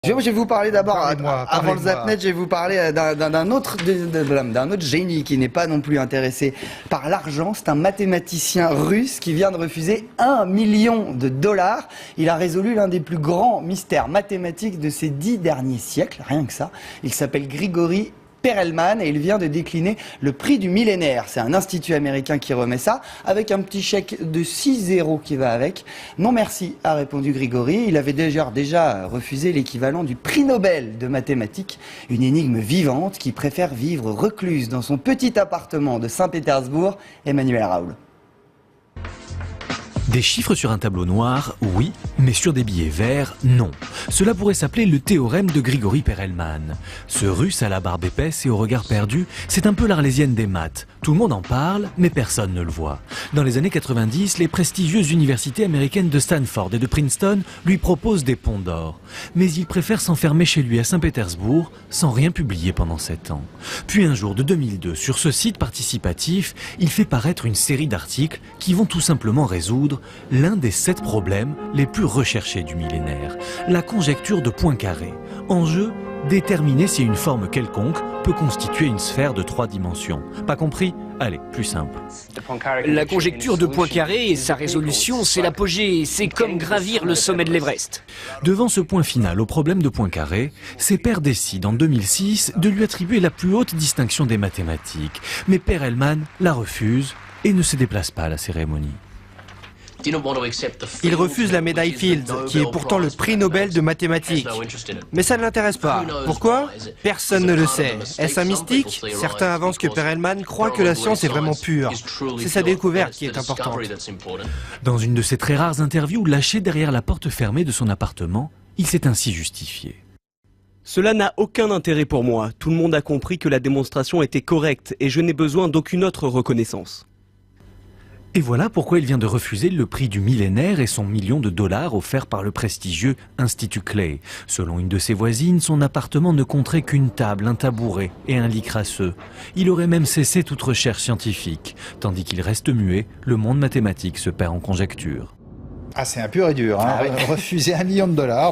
Je vais vous parler d'abord, avant le Parlez-moi. Zapnet, je vais vous parler d'un autre génie qui n'est pas non plus intéressé par l'argent. C'est un mathématicien russe qui vient de refuser $1 million. Il a résolu l'un des plus grands mystères mathématiques de ces 10 derniers siècles, rien que ça. Il s'appelle Grigori Perelman et il vient de décliner le prix du millénaire. C'est un institut américain qui remet ça, avec un petit chèque de 6 zéros qui va avec. Non merci, a répondu Grigori. Il avait déjà refusé l'équivalent du prix Nobel de mathématiques, une énigme vivante qui préfère vivre recluse dans son petit appartement de Saint-Pétersbourg. Emmanuel Raoul. Des chiffres sur un tableau noir, oui, mais sur des billets verts, non. Cela pourrait s'appeler le théorème de Grigori Perelman. Ce russe à la barbe épaisse et au regard perdu, c'est un peu l'arlésienne des maths. Tout le monde en parle, mais personne ne le voit. Dans les années 90, les prestigieuses universités américaines de Stanford et de Princeton lui proposent des ponts d'or. Mais il préfère s'enfermer chez lui à Saint-Pétersbourg, sans rien publier pendant 7 ans. Puis un jour de 2002, sur ce site participatif, il fait paraître une série d'articles qui vont tout simplement résoudre l'un des 7 problèmes les plus recherchés du millénaire, la conjecture de Poincaré. En jeu, déterminer si une forme quelconque peut constituer une sphère de 3 dimensions. Pas compris? Allez, plus simple. La conjecture de Poincaré et sa résolution, c'est l'apogée, c'est comme gravir le sommet de l'Everest. Devant ce point final au problème de Poincaré, ses pairs décident en 2006 de lui attribuer la plus haute distinction des mathématiques. Mais Perelman la refuse et ne se déplace pas à la cérémonie. Il refuse la médaille Fields, qui est pourtant le prix Nobel de mathématiques. Mais ça ne l'intéresse pas. Pourquoi? Personne ne le sait. Est-ce un mystique? Certains avancent que Perelman croit que la science est vraiment pure. C'est sa découverte qui est importante. Dans une de ses très rares interviews lâchées derrière la porte fermée de son appartement, il s'est ainsi justifié. Cela n'a aucun intérêt pour moi. Tout le monde a compris que la démonstration était correcte et je n'ai besoin d'aucune autre reconnaissance. Et voilà pourquoi il vient de refuser le prix du millénaire et son $1 million offert par le prestigieux Institut Clay. Selon une de ses voisines, son appartement ne compterait qu'une table, un tabouret et un lit crasseux. Il aurait même cessé toute recherche scientifique. Tandis qu'il reste muet, le monde mathématique se perd en conjectures. Ah, c'est un pur et dur. Hein. Refuser $1 million, bah,